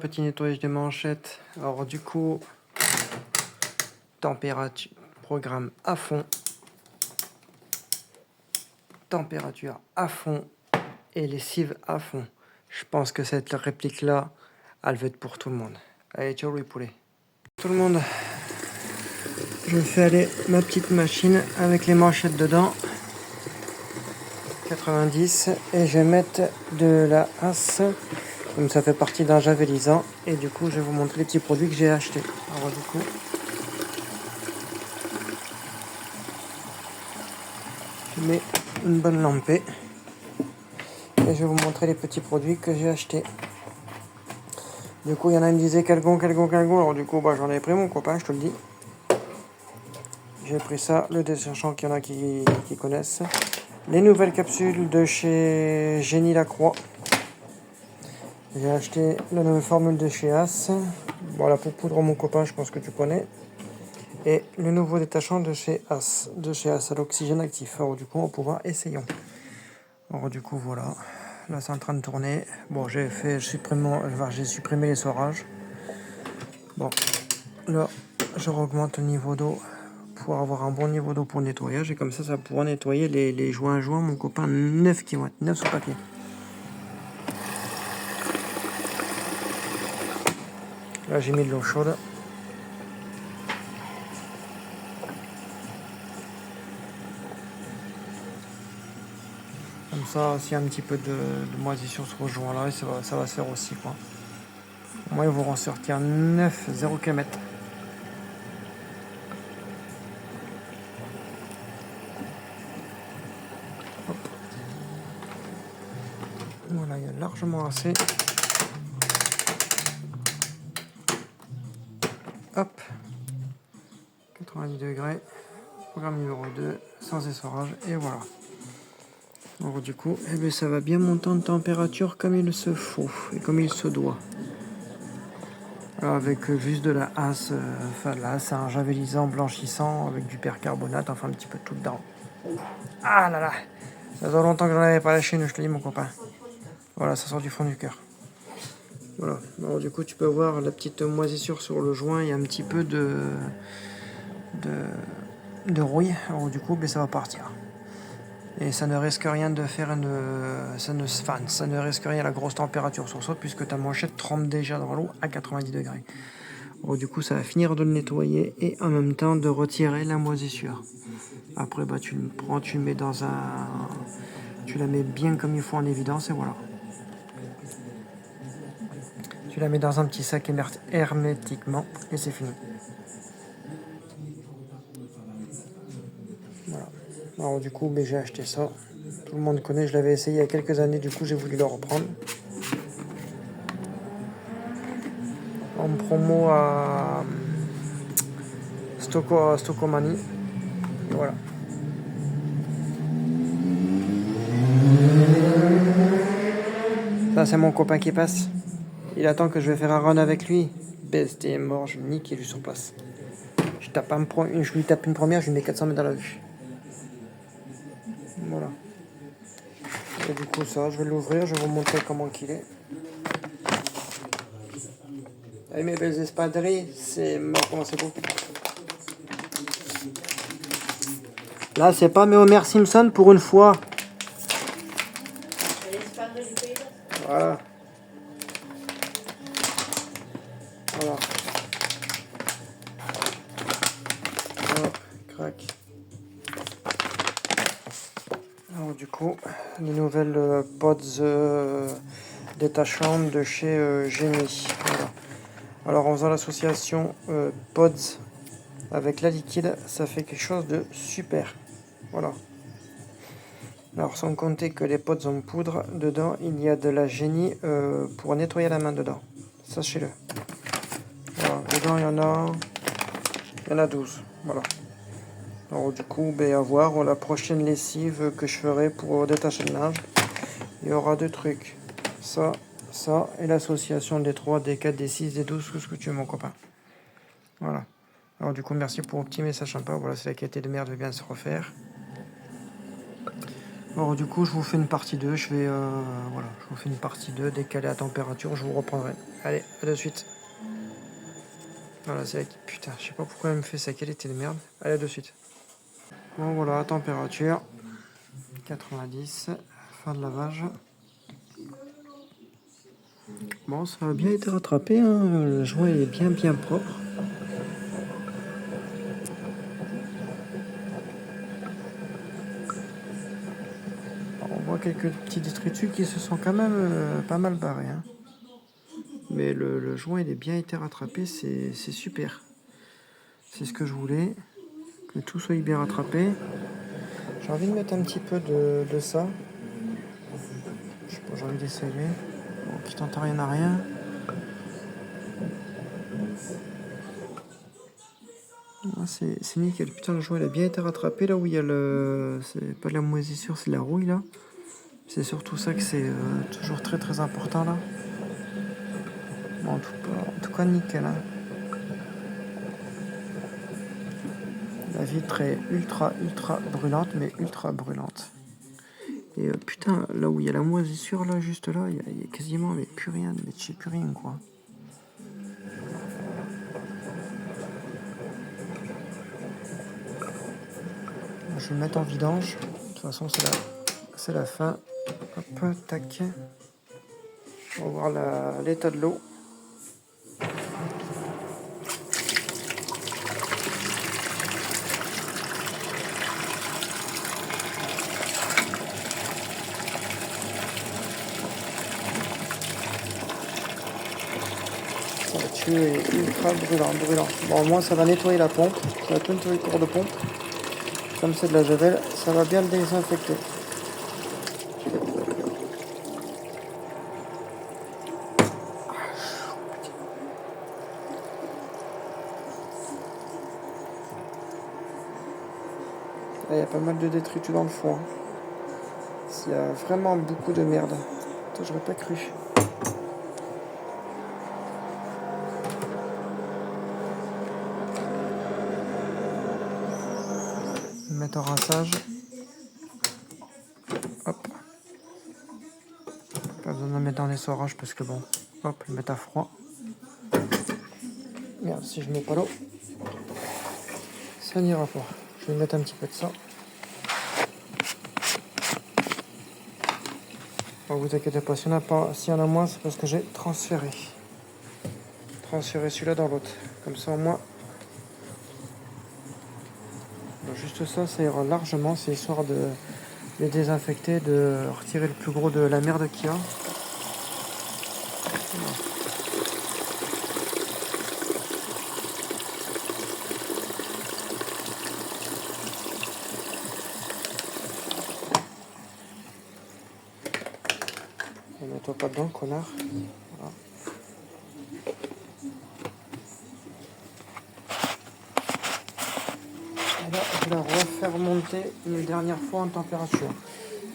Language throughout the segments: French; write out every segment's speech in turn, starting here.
petit nettoyage des manchettes. Alors du coup, température, programme à fond, température à fond et lessive à fond. Je pense que cette réplique-là, elle va être pour tout le monde. Allez, ciao les poulets. Tout le monde, je fais aller ma petite machine avec les manchettes dedans. 90 et je vais mettre de la As, comme ça fait partie d'un javelisant, et du coup je vais vous montrer les petits produits que j'ai achetés. Alors du coup, je mets une bonne lampée et je vais vous montrer les petits produits que j'ai achetés. Du coup il y en a qui me disaient Calgon, alors du coup j'en ai pris mon copain, je te le dis. J'ai pris ça, le détergent qu'il y en a qui connaissent. Les nouvelles capsules de chez Génie Lacroix. J'ai acheté la nouvelle formule de chez As. Voilà, pour poudre mon copain, je pense que tu connais. Et le nouveau détachant de chez As à l'oxygène actif. Alors du coup, on va pouvoir essayons. Alors du coup, voilà. Là, c'est en train de tourner. Bon, j'ai supprimé les sorages. Bon, là, je augmente le niveau d'eau pour avoir un bon niveau d'eau pour le nettoyage. Et comme ça pourra nettoyer les joints. Mon copain, 9 kW, 9 sur papier. Là, j'ai mis de l'eau chaude. Comme ça, s'il y a un petit peu de moisissure sur ce joint-là, ça va se faire aussi, quoi. Moi, ils vont ressortir 9, 0 km. Hop. Voilà, il y a largement assez. Hop. 90 degrés. Programme numéro 2, sans essorage. Et voilà. Alors du coup, eh bien, ça va bien monter en température comme il se faut et comme il se doit. Alors, avec juste de la As, là c'est un javelisant blanchissant avec du percarbonate, enfin un petit peu tout dedans. Ah là là, ça fait longtemps que j'en avais pas lâché, je te dis mon copain. Voilà, ça sort du fond du cœur. Voilà, alors du coup tu peux voir la petite moisissure sur le joint, il y a un petit peu de rouille, alors du coup ça va partir. Et ça ne risque rien de faire ça ne risque rien à la grosse température sur ça puisque ta manchette trempe déjà dans l'eau à 90 degrés. Alors, du coup ça va finir de le nettoyer et en même temps de retirer la moisissure. Après tu le prends, tu le mets tu la mets bien comme il faut en évidence et voilà. Tu la mets dans un petit sac hermétiquement et c'est fini. Voilà. Alors du coup, j'ai acheté ça. Tout le monde connaît, je l'avais essayé il y a quelques années, du coup j'ai voulu le reprendre. En promo à Stocomanie. Et voilà. Ça c'est mon copain qui passe. Il attend que je vais faire un run avec lui. BST est mort, je vais niquer lui sur place. Je lui tape une première, je lui mets 400 mètres dans la vue. Voilà. Et du coup ça, je vais l'ouvrir, je vais vous montrer comment qu'il est. Allez mes belles espadrilles, c'est mort, comment c'est beau. Là c'est pas mes Homer Simpson pour une fois. Voilà. Voilà. Hop, crac. Alors du coup, les nouvelles pods détachantes de chez Génie. Voilà. Alors en faisant l'association pods avec la liquide, ça fait quelque chose de super. Voilà. Alors sans compter que les pods en poudre, dedans il y a de la Génie pour nettoyer la main dedans. Sachez-le. Voilà. Dedans il y en a 12. Voilà. Alors du coup, à voir la prochaine lessive que je ferai pour détacher le linge. Il y aura deux trucs. Ça et l'association des 3, des 4, des 6, des 12, tout ce que tu veux mon copain. Voilà. Alors du coup, merci pour vos petits messages sympas. Voilà, c'est la qualité de merde de bien se refaire. Alors du coup, je vous fais une partie 2. Je vous fais une partie 2 décalée à température. Je vous reprendrai. Allez, à de suite. Voilà, c'est la... Putain, je sais pas pourquoi elle me fait sa qualité de merde. Allez, à de suite. Bon, voilà, température 90, fin de lavage. Bon, ça a bien été rattrapé, hein. Le joint est bien propre. Alors, on voit quelques petits détritus qui se sont quand même pas mal barrés, hein. Mais le joint il est bien été rattrapé, c'est super. C'est ce que je voulais, que tout soit bien rattrapé. J'ai envie de mettre un petit peu de ça. Je sais pas, j'ai envie d'essayer. Bon, qui tente rien à rien. Ah, c'est nickel. Putain, le joint il a bien été rattrapé là où il y a le. C'est pas de la moisissure, c'est de la rouille là. C'est surtout ça que c'est toujours très important là. Bon, en tout cas, nickel. Hein. La vitre est ultra brûlante, mais ultra brûlante. Et putain, là où il y a la moisissure, là, juste là, il y a quasiment mais plus rien, mais je sais plus rien, quoi. Je vais le mettre en vidange. De toute façon, c'est la fin. Hop, tac. On va voir l'état de l'eau. Ça va tuer ultra brûlant. Bon, au moins, ça va nettoyer la pompe. Ça va tout nettoyer le cours de pompe. Comme c'est de la javel, ça va bien le désinfecter. Là, il y a pas mal de détritus dans le fond. Il y a vraiment beaucoup de merde. Attends, j'aurais pas cru. Mettre en rinçage. Hop. Pas besoin de le mettre dans les sorages parce que bon. Hop, le mettre à froid. Merde, si je mets pas l'eau, ça n'ira pas. Je vais mettre un petit peu de ça. Bon, vous inquiétez pas, s'il y en a moins, c'est parce que j'ai transféré. Transféré celui-là dans l'autre. Comme ça, au moins. Bon, juste ça, ça ira largement. C'est histoire de les désinfecter, de retirer le plus gros de la merde qu'il y a. Mets-toi pas dedans, connard. Voilà. Et là, je vais la refaire monter une dernière fois en température.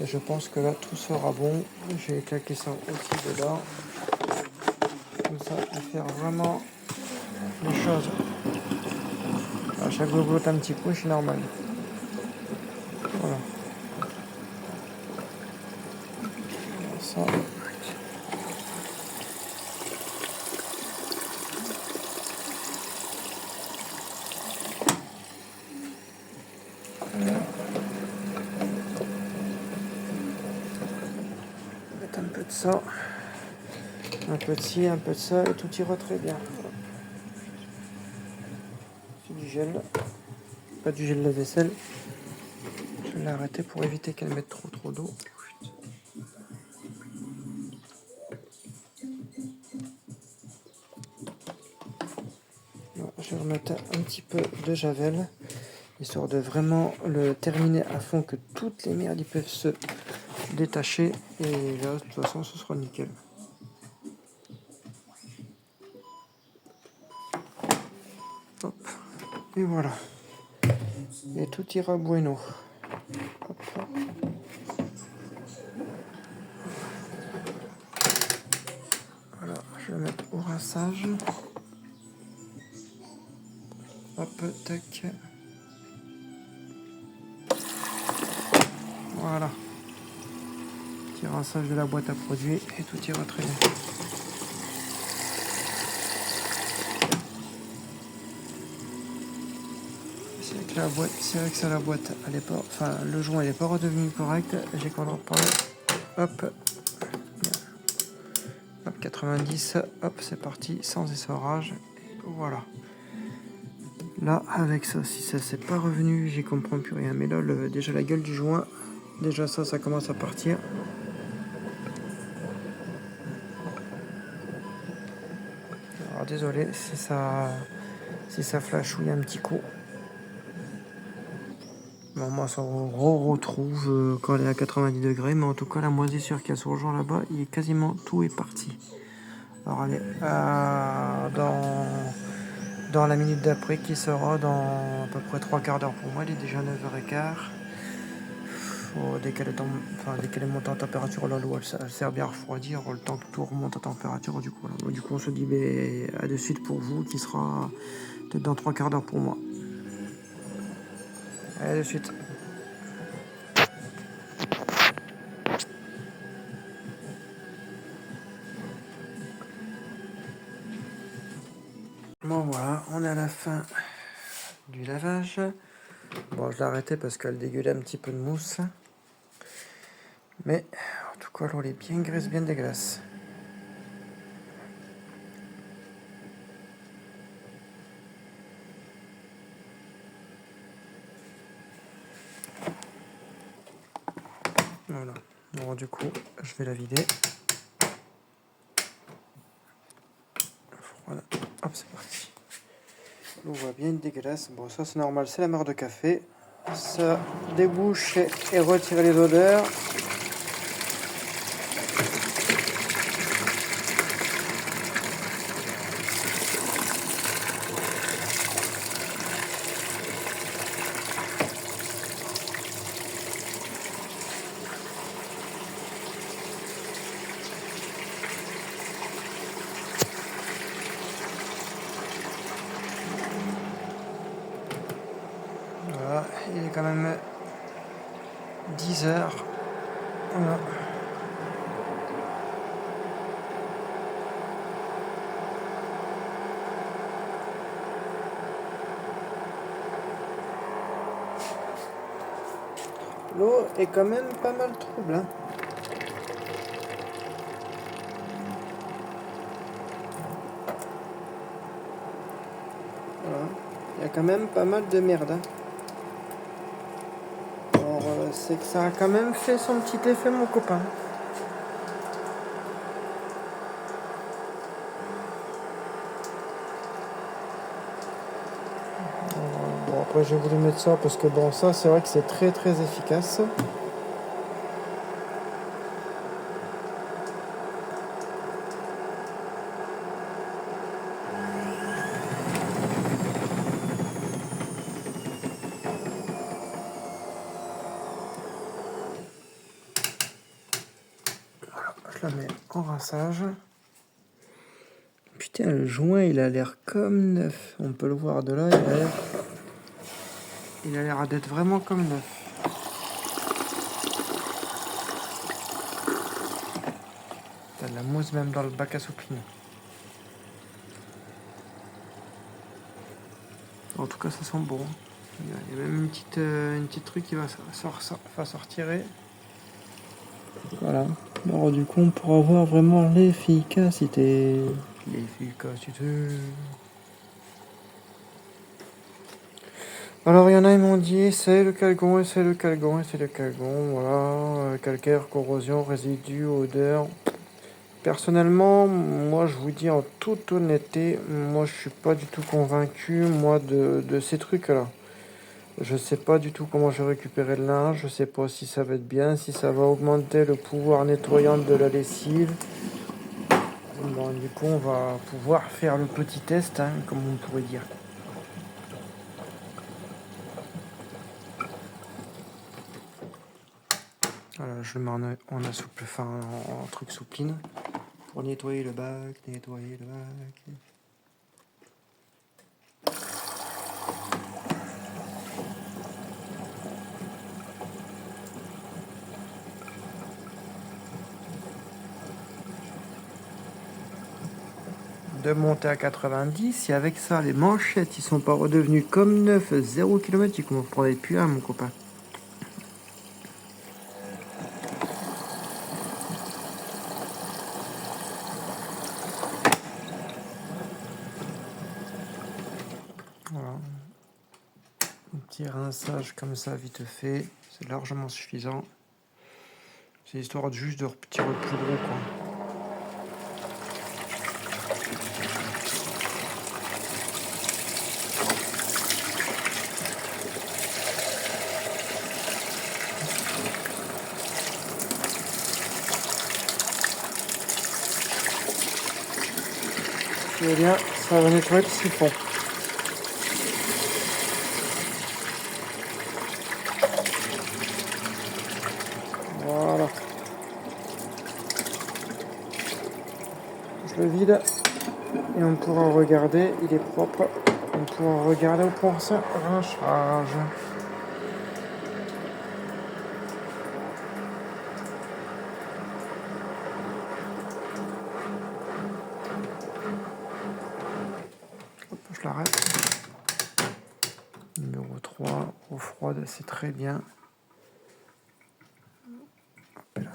Et je pense que là, tout sera bon. Je vais claquer ça aussi dedans. Comme ça, je vais faire vraiment les choses. À chaque goutte un petit coup, c'est normal. Voilà. Ça. Mettre un peu de ça, un peu de ci, un peu de ça, et tout ira très bien. C'est du gel, pas du gel de vaisselle. Je vais l'arrêter pour éviter qu'elle mette trop d'eau. Je vais remettre un petit peu de javel, histoire de vraiment le terminer à fond, que toutes les merdes ils peuvent se détacher. Et là, de toute façon, ce sera nickel. Hop. Et voilà. Et tout ira bueno. Hop. Voilà, je vais le mettre au rinçage. Hop, tac. Voilà. Petit rinçage de la boîte à produits et tout ira très bien. la boîte, c'est vrai que ça la boîte, elle est pas, enfin le joint il est pas redevenu correct. J'ai qu'on en parle. Hop, hop 90, hop c'est parti sans essorage. Voilà. Là avec ça, si ça c'est pas revenu, j'y comprends plus rien. Mais là déjà la gueule du joint, déjà ça commence à partir. Alors désolé si ça flashouille un petit coup. Bon, moi, ça retrouve quand elle est à 90 degrés, mais en tout cas, la moisissure qu'il y a sur le joint là-bas, il est quasiment tout est parti. Alors, allez, dans la minute d'après, qui sera dans à peu près 3 quarts d'heure pour moi, il est déjà 9h15. Dès qu'elle est montée en température, là, l'eau, elle sert bien à refroidir, le temps que tout remonte en température, du coup, voilà. Du coup, on se dit, à de suite pour vous, qui sera peut-être dans 3 quarts d'heure pour moi. Allez, de suite. Bon voilà, on est à la fin du lavage. Bon, je l'ai arrêté parce qu'elle dégueulait un petit peu de mousse. Mais en tout cas, l'eau est bien graisse, bien dégueulasse. Voilà. Bon, du coup, je vais la vider. Voilà. Hop, c'est parti. L'eau va bien dégueulasse. Bon, ça c'est normal, c'est la mare de café. Ça débouche et retire les odeurs. Voilà, il est quand même 10h. Voilà. L'eau est quand même pas mal trouble. Hein. Voilà. Il y a quand même pas mal de merde. Hein. Alors, c'est que ça a quand même fait son petit effet, mon copain. Bon, après, j'ai voulu mettre ça parce que, bon, ça, c'est vrai que c'est très très efficace. Je la mets en rinçage. Putain, le joint, il a l'air comme neuf. On peut le voir de là, il a l'air d'être vraiment comme neuf. T'as de la mousse même dans le bac à soupline. En tout cas, ça sent bon. Il y a même une petite truc qui va sortir. Voilà. Alors du coup, on pourra voir vraiment l'efficacité. L'efficacité. Alors il y en a, ils m'ont dit c'est le calgon, et c'est le calgon, et c'est le calgon. Voilà. Calcaire, corrosion, résidus, odeur. Personnellement, moi je vous dis en toute honnêteté, moi je suis pas du tout convaincu moi de ces trucs-là. Je sais pas du tout comment je vais récupérer le linge, je sais pas si ça va être bien, si ça va augmenter le pouvoir nettoyant de la lessive. Bon, du coup on va pouvoir faire le petit test, hein, comme on pourrait dire. Voilà, je le mets en assouple, enfin en truc soupline pour nettoyer le bac, nettoyer le bac. de monter à 90. Si avec ça, les manchettes, ils sont pas redevenus comme neufs, 0 km, tu commences à prendre plus là, mon copain. Voilà. Un petit rinçage comme ça, vite fait. C'est largement suffisant. C'est histoire de juste de retirer le plus gros, quoi. Et bien, ça va nettoyer le siphon. Voilà. Je le vide et on pourra regarder, il est propre. On pourra regarder au prochain rinçage. Hop, je l'arrête. Numéro 3, eau froide, c'est très bien. Hop là.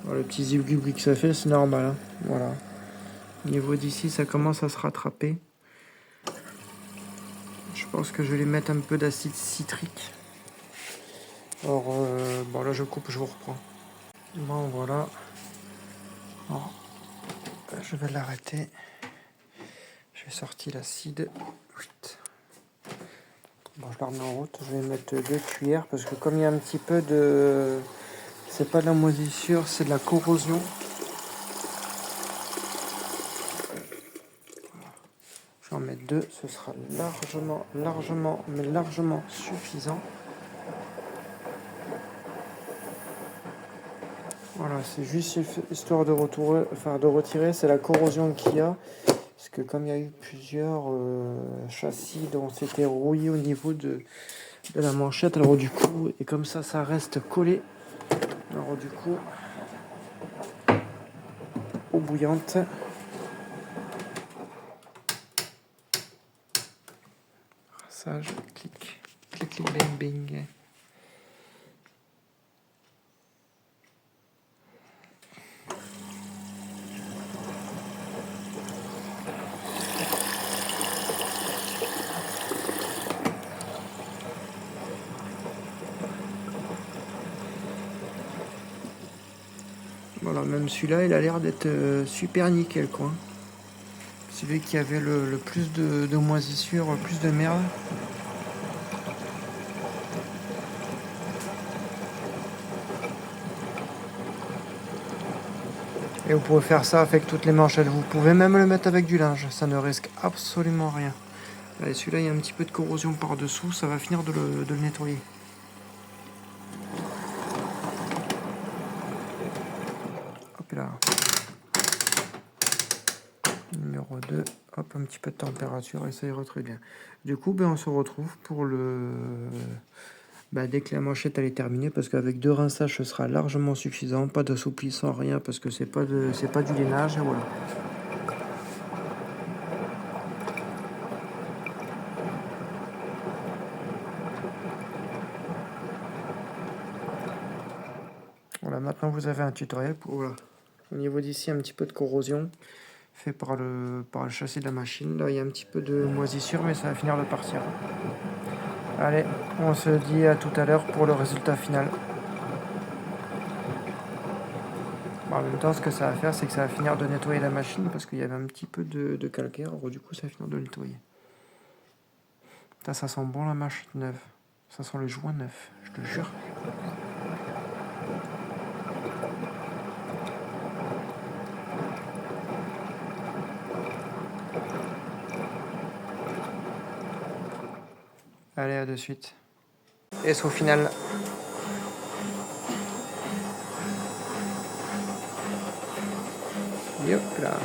Bon, le petit zip que ça fait, c'est normal. Hein. Voilà. Au niveau d'ici, ça commence à se rattraper. Je pense que je vais lui mettre un peu d'acide citrique. Alors, bon là je coupe, je vous reprends. Bon voilà. Bon, je vais l'arrêter. J'ai sorti l'acide. Bon, je la remets en route. Je vais mettre 2 cuillères parce que comme il y a un petit peu de... C'est pas de la moisissure, c'est de la corrosion. Je vais en mettre 2, ce sera largement suffisant. Voilà, c'est juste histoire de retirer, c'est la corrosion qu'il y a. Parce que comme il y a eu plusieurs châssis dont c'était rouillé au niveau de la manchette, alors du coup, et comme ça reste collé. Alors du coup, eau bouillante. Rinçage, clic, clic, clic, bing, bing. Voilà, même celui-là, il a l'air d'être super nickel, quoi. Celui qui avait le plus de moisissure, plus de merde. Et vous pouvez faire ça avec toutes les manchettes. Vous pouvez même le mettre avec du linge. Ça ne risque absolument rien. Allez, celui-là, il y a un petit peu de corrosion par-dessous. Ça va finir de le nettoyer. Hop là. Numéro 2. Hop, un petit peu de température et ça ira très bien. Du coup, on se retrouve pour le... dès que la manchette elle est terminée, parce qu'avec 2 rinçages, ce sera largement suffisant. Pas d'assouplissant, rien, parce que c'est pas du lainage. Et voilà. Voilà, maintenant vous avez un tutoriel pour... Voilà. Au niveau d'ici, un petit peu de corrosion fait par le châssis de la machine. Là, il y a un petit peu de moisissure, mais ça va finir de partir. Allez, on se dit à tout à l'heure pour le résultat final. Bon, en même temps, ce que ça va faire, c'est que ça va finir de nettoyer la machine parce qu'il y avait un petit peu de calcaire. Alors, du coup, ça va finir de nettoyer. Ça sent bon la machine neuve. Ça sent le joint neuf, je te jure. Allez, à de suite. Et c'est au final. Yop là.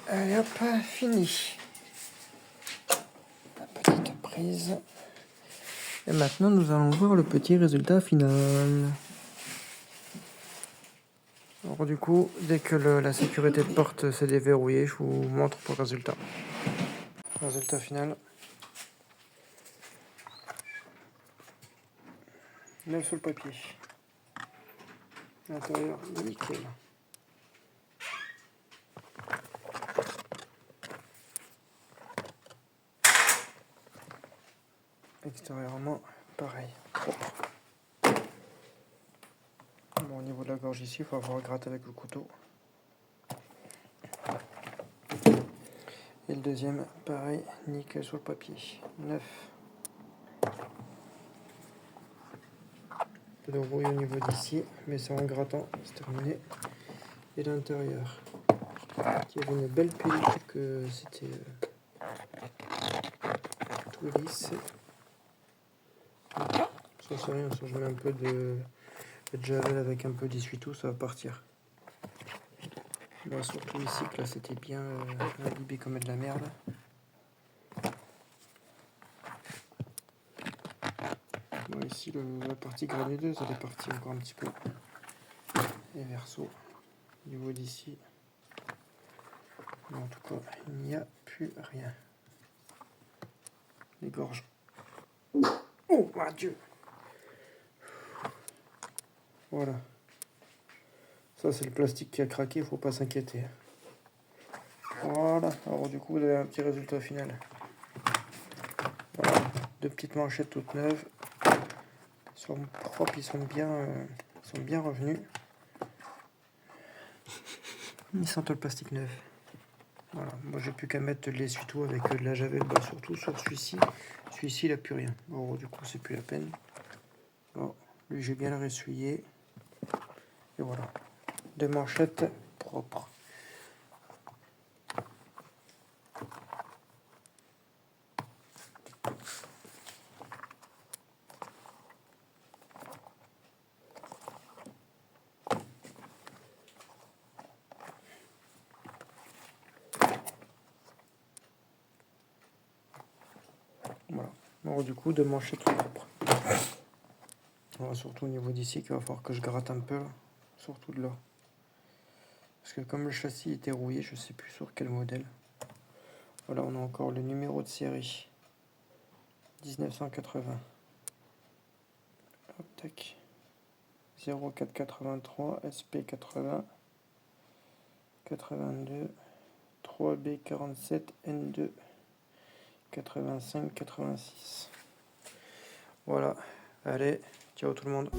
Allez hop, fini. prise. Et maintenant, nous allons voir le petit résultat final. Alors du coup, dès que la sécurité de porte s'est déverrouillée, je vous montre pour le résultat. Résultat final. 9 sur le papier. L'intérieur, nickel. Extérieurement, pareil. Propre. Bon, au niveau de la gorge ici, il va falloir gratter avec le couteau. Et le deuxième, pareil, nickel sur le papier. 9. Un peu de rouille au niveau d'ici, mais c'est en grattant, c'est terminé. Et l'intérieur, qui avait une belle pellicule que c'était tout lisse. Ça c'est rien, ça je mets un peu de javel avec un peu d'essuie-tout, ça va partir. Bon, surtout ici que là c'était bien imbibé comme de la merde. Bon, ici la partie granuleuse elle est partie encore un petit peu. Et verso, au niveau d'ici, en tout cas il n'y a plus rien. Les gorges. Oh mon Dieu! Voilà. Ça c'est le plastique qui a craqué, il faut pas s'inquiéter. Voilà, alors du coup vous avez un petit résultat final. Voilà, 2 petites manchettes toutes neuves. Ils sont propres, ils sont bien revenus. Ils sentent le plastique neuf. Voilà, moi j'ai plus qu'à mettre de l'essuie-tout avec de la javel, bah, surtout sur celui-ci. Celui-ci il a plus rien. Bon, du coup c'est plus la peine. Bon, lui j'ai bien le ressuyé. Et voilà, 2 manchettes propres. Voilà, alors du coup 2 manchettes propres. Voilà, surtout au niveau d'ici qu'il va falloir que je gratte un peu, là. Surtout de là. Parce que comme le châssis était rouillé, je sais plus sur quel modèle. Voilà, on a encore le numéro de série 1980. Hop, tac. 0483 SP80 82 3B47 N2 85 86. Voilà, allez, ciao tout le monde.